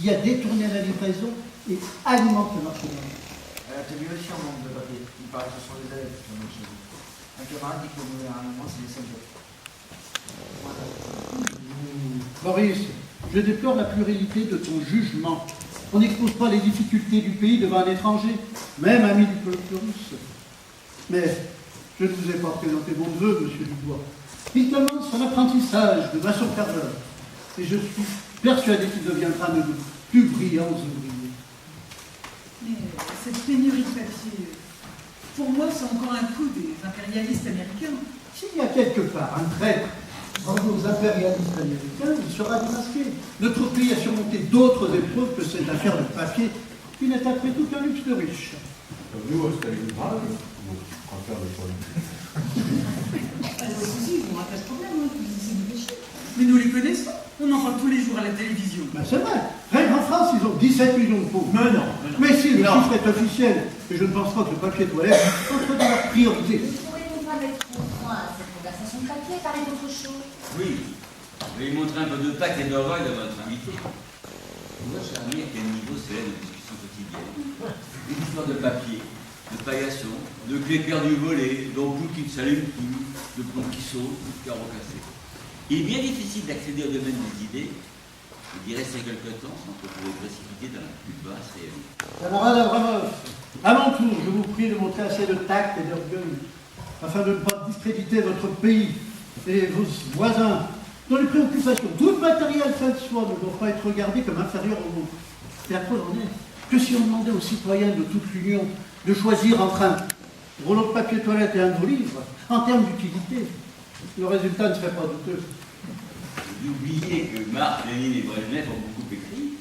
qui a détourné la livraison et alimente le marché de la mort. Elle attribué aussi un nombre de papier. Il paraît que ce sont les élèves qui ont marché. Un camarade dit que le gouvernement, c'est les 5 jours. Maurice, je déplore la pluralité de ton jugement. On n'expose pas les difficultés du pays devant un étranger, même ami du peuple russe. Mais je ne vous ai pas présenté mon neveu, monsieur Dubois. Il commence son apprentissage de maçon-carreleur. Et je suis persuadé qu'il deviendra un de nos plus brillants ouvriers. Mais cette pénurie de papier, pour moi, c'est encore un coup des impérialistes américains. S'il y a quelque part un traître entre aux impérialistes américains, il sera démasqué. Notre pays a surmonté d'autres épreuves que cette affaire de papier, qui n'est après tout qu'un luxe de riche. Nous, c'était une grave, affaire de politique. Alors aussi, on n'a pas ce problème, c'est du péché. Mais nous les connaissons, on en parle tous les jours à la télévision. Ben c'est vrai. Rien qu'en France, ils ont 17 millions de pauvres. Mais non. Mais si, le chiffre est officiel. Et je ne pense pas que le papier toilette entre dans leur priorité. Pourriez-vous pas mettre au point cette conversation de papier et parler d'autre chose? Oui, je vais lui montrer un peu de tact et d'orgueil à votre invité. Moi, j'ai remarqué à quel niveau c'est la discussion quotidienne. Une histoire de papier, de paillasson, de clés perdues volées, d'ampoules qui ne s'allument plus, de plombs qui sautent, de carreaux cassés. Il est bien difficile d'accéder au domaine des idées et d'y rester quelque temps sans se trouver précipité dans la plus basse réalité. Camarade Abramov, à mon tour, je vous prie de montrer assez de tact et d'orgueil, afin de ne pas discréditer votre pays et vos voisins, dont les préoccupations, toutes matérielles faites soi, ne doivent pas être regardées comme inférieures au nôtre. Et à quoi l'on est que si on demandait aux citoyens de toute l'Union de choisir entre un rouleau de papier toilette et un de vos livres, en termes d'utilité, le résultat ne serait pas douteux. Vous oubliez que Marx, Lénine et Brejnev ont beaucoup écrit.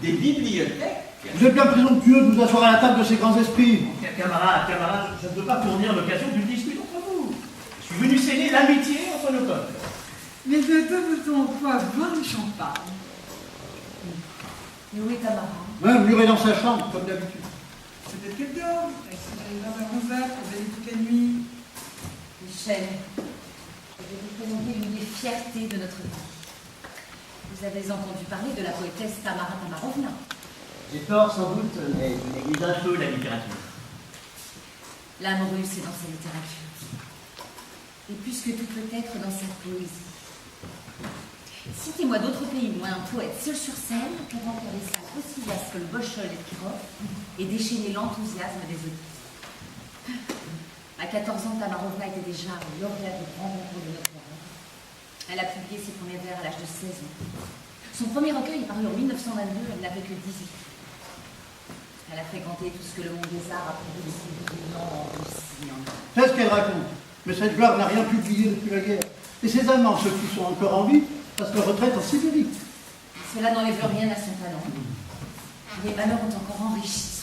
Des bibliothèques. Vous êtes bien présomptueux de vous asseoir à la table de ces grands esprits. Camarades, je ne peux pas fournir l'occasion d'une dispute entre vous. Je suis venu sceller l'amitié entre nos peuples. Mais bientôt, vous on quoi boire du champagne. Et où est Tamara? Même muré dans sa chambre, comme d'habitude. Peut-être qu'elle dort. Elle s'est arrivée à 11h pour veiller toute la nuit. Michel, je vais vous présenter l'une des fiertés de notre vie. Vous avez entendu parler de la poétesse Tamara Tamarovna. J'ai tort sans doute, mais je néglige un peu la littérature. L'âme russe est dans sa littérature. Et plus que tout peut-être dans sa poésie. Citez-moi d'autres pays où un poète seul sur scène peut remplir les salles aussi vastes que le Bolchoï et Kirov et déchaîner l'enthousiasme des auditeurs. À 14 ans, Tamarovna était déjà lauréate de grands concours de notre langue. Elle a publié ses premiers vers à l'âge de 16 ans. Son premier recueil est paru en 1922, elle n'avait que 18 ans. Elle a fréquenté tout ce que le monde des arts a produit de si brillant en Russie, en Europe. C'est ce qu'elle raconte. Mais cette gloire n'a rien publié depuis la guerre. Et ses amants, ceux qui sont encore en vie, passent leur retraite en Sibérie. Cela n'enlève rien à son talent. Les malheurs ont encore enrichi